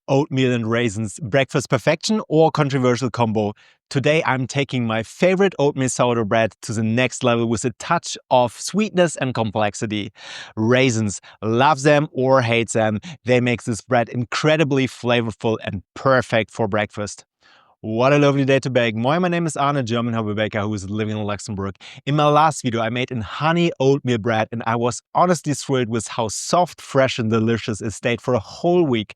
Oatmeal and raisins, breakfast perfection or controversial combo? Today I'm taking my favorite oatmeal sourdough bread to the next level with a touch of sweetness and complexity. Raisins, love them or hate them, they make this bread incredibly flavorful and perfect for breakfast. What a lovely day to bake. Moi, my name is Arne, German hobby baker who is living in Luxembourg. In my last video, I made an honey oatmeal bread and I was honestly thrilled with how soft, fresh and delicious it stayed for a whole week.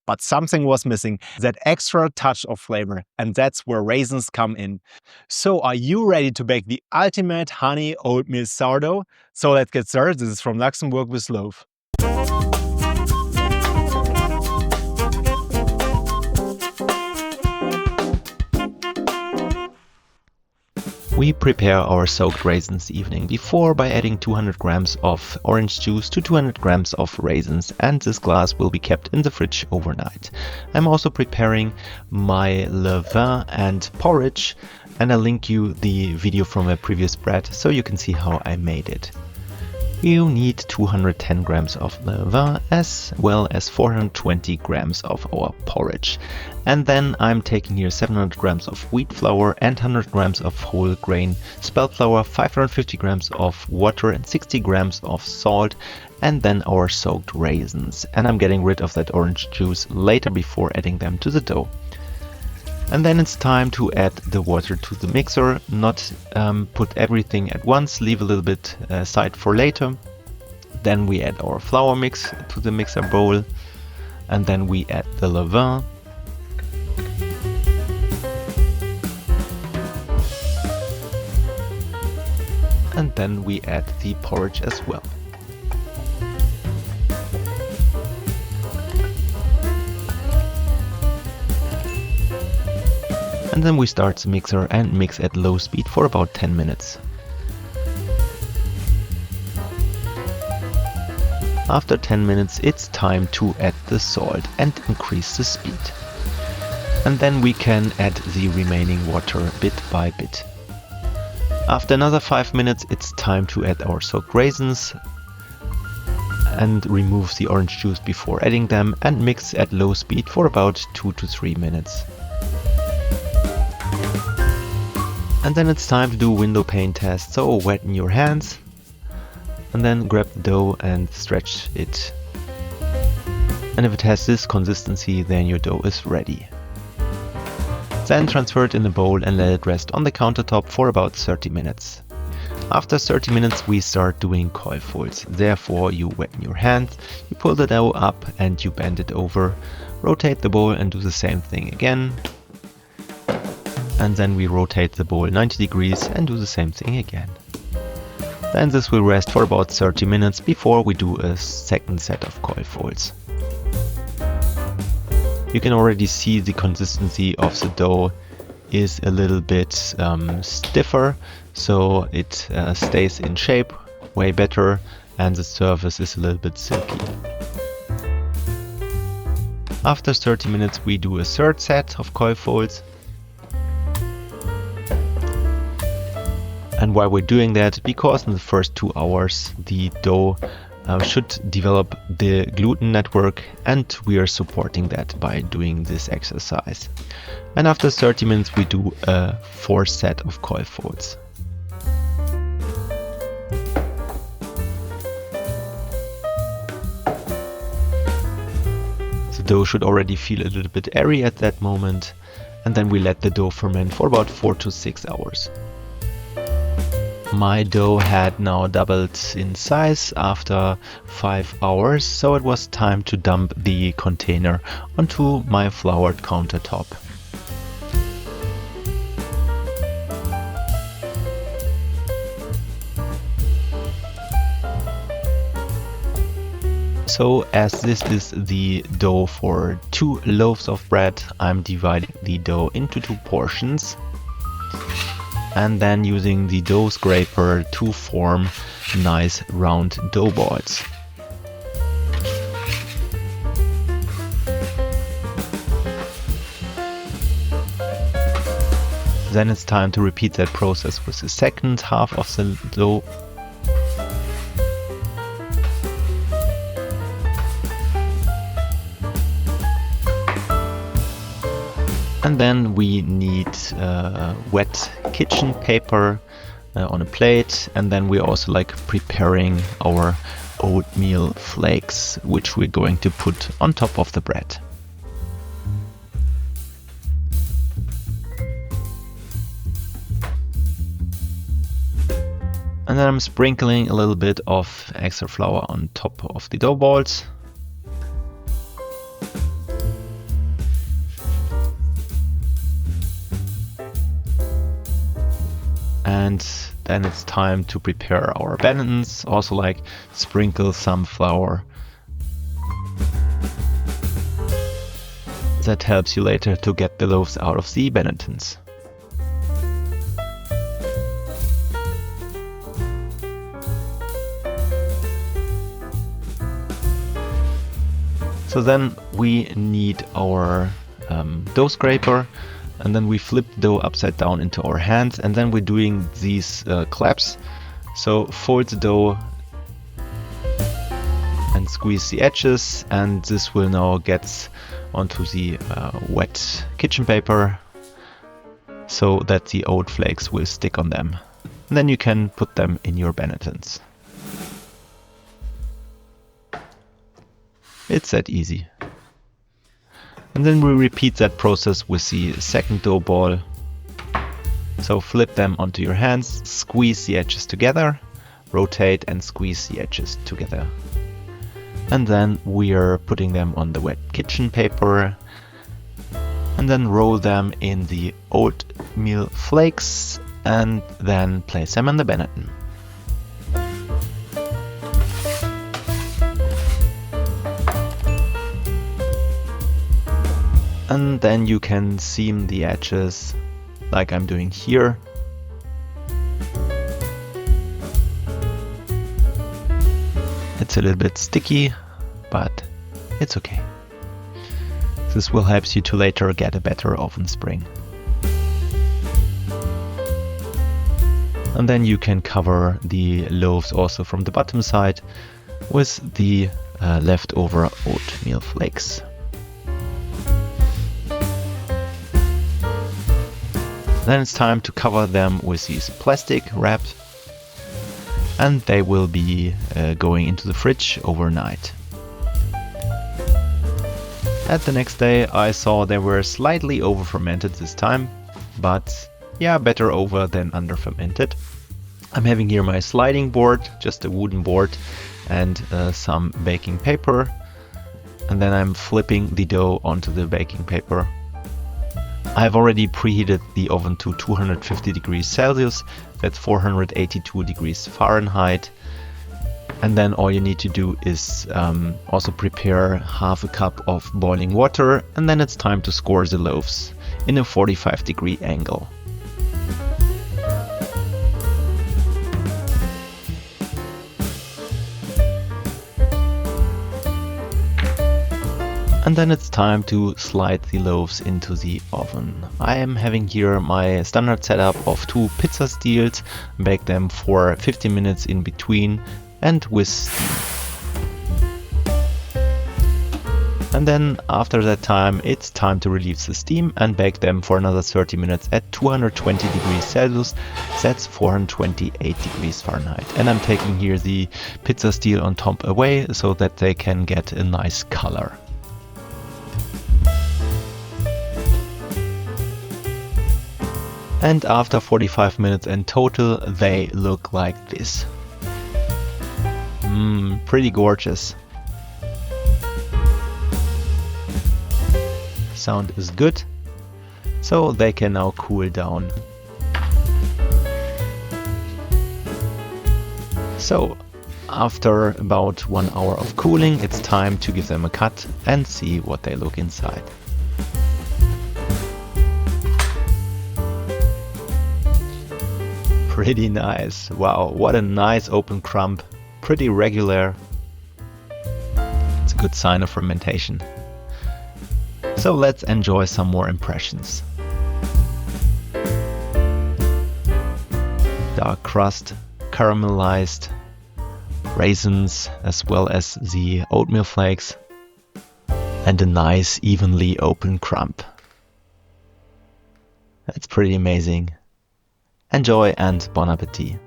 But something was missing, that extra touch of flavor, and that's where raisins come in. So are you ready to bake the ultimate honey oatmeal sourdough? So let's get started. This is from Luxembourg with Loaf. We prepare our soaked raisins the evening before by adding 200 grams of orange juice to 200 grams of raisins, and this glass will be kept in the fridge overnight. I'm also preparing my levain and porridge, and I'll link you the video from a previous bread so you can see how I made it. You need 210 grams of levain as well as 420 grams of our porridge. And then I'm taking here 700 grams of wheat flour and 100 grams of whole grain spelt flour, 550 grams of water and 60 grams of salt, and then our soaked raisins. And I'm getting rid of that orange juice later before adding them to the dough. And then it's time to add the water to the mixer, not put everything at once, leave a little bit aside for later. Then we add our flour mix to the mixer bowl, and then we add the levain. And then we add the porridge as well. And then we start the mixer and mix at low speed for about 10 minutes. After 10 minutes it's time to add the salt and increase the speed. And then we can add the remaining water bit by bit. After another 5 minutes it's time to add our soaked raisins and remove the orange juice before adding them and mix at low speed for about 2 to 3 minutes. And then it's time to do a window pane test, so weten your hands and then grab the dough and stretch it. And if it has this consistency, then your dough is ready. Then transfer it in a bowl and let it rest on the countertop for about 30 minutes. After 30 minutes we start doing coil folds. Therefore you weten your hands, you pull the dough up and you bend it over, rotate the bowl and do the same thing again. And then we rotate the bowl 90 degrees and do the same thing again. Then this will rest for about 30 minutes before we do a second set of coil folds. You can already see the consistency of the dough is a little bit stiffer, so it stays in shape way better and the surface is a little bit silky. After 30 minutes we do a third set of coil folds. And why we're doing that? Because in the first 2 hours the dough should develop the gluten network, and we are supporting that by doing this exercise. And after 30 minutes we do a fourth set of coil folds. The dough should already feel a little bit airy at that moment, and then we let the dough ferment for about 4 to 6 hours. My dough had now doubled in size after 5 hours, so it was time to dump the container onto my floured countertop. So as this is the dough for 2 loaves of bread, I'm dividing the dough into 2 portions. And then using the dough scraper to form nice round dough balls. Then it's time to repeat that process with the second half of the dough. And then we need wet kitchen paper on a plate, and then we're also like preparing our oatmeal flakes, which we're going to put on top of the bread. And then I'm sprinkling a little bit of extra flour on top of the dough balls. And then it's time to prepare our bannetons. Also like sprinkle some flour. That helps you later to get the loaves out of the bannetons. So then we need our dough scraper, and then we flip the dough upside down into our hands, and then we're doing these claps. So fold the dough and squeeze the edges, and this will now get onto the wet kitchen paper so that the oat flakes will stick on them. And then you can put them in your bannetons. It's that easy. And then we repeat that process with the second dough ball. So flip them onto your hands, squeeze the edges together, rotate and squeeze the edges together. And then we are putting them on the wet kitchen paper, and then roll them in the oatmeal flakes, and then place them on the banneton. And then you can seam the edges like I'm doing here. It's a little bit sticky, but it's okay. This will help you to later get a better oven spring. And then you can cover the loaves also from the bottom side with the leftover oatmeal flakes. Then it's time to cover them with this plastic wrap, and they will be going into the fridge overnight. At the next day I saw they were slightly over fermented this time, but yeah, better over than under fermented. I'm having here my sliding board, just a wooden board, and some baking paper, and then I'm flipping the dough onto the baking paper. I've already preheated the oven to 250 degrees Celsius, that's 482 degrees Fahrenheit. And then all you need to do is also prepare half a cup of boiling water, and then it's time to score the loaves in a 45-degree angle. And then it's time to slide the loaves into the oven. I am having here my standard setup of 2 pizza steels, bake them for 15 minutes in between and with steam. And then after that time, it's time to relieve the steam and bake them for another 30 minutes at 220 degrees Celsius, that's 428 degrees Fahrenheit. And I'm taking here the pizza steel on top away so that they can get a nice color. And after 45 minutes in total, they look like this. Pretty gorgeous. Sound is good, so they can now cool down. So, after about 1 hour of cooling, it's time to give them a cut and see what they look inside. Pretty nice. Wow, what a nice open crumb. Pretty regular. It's a good sign of fermentation. So let's enjoy some more impressions. Dark crust, caramelized raisins, as well as the oatmeal flakes, and a nice evenly open crumb. It's pretty amazing. Enjoy and bon appetit.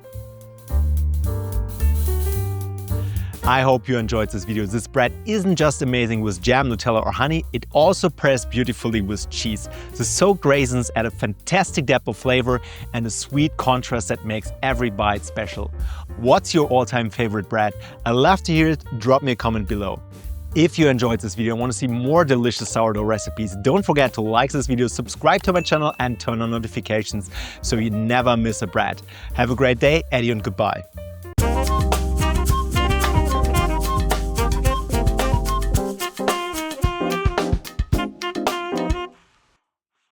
I hope you enjoyed this video. This bread isn't just amazing with jam, Nutella or honey, it also pairs beautifully with cheese. The soaked raisins add a fantastic depth of flavor and a sweet contrast that makes every bite special. What's your all-time favorite bread? I'd love to hear it. Drop me a comment below. If you enjoyed this video and want to see more delicious sourdough recipes, don't forget to like this video, subscribe to my channel and turn on notifications so you never miss a bread. Have a great day, Eddie, and goodbye.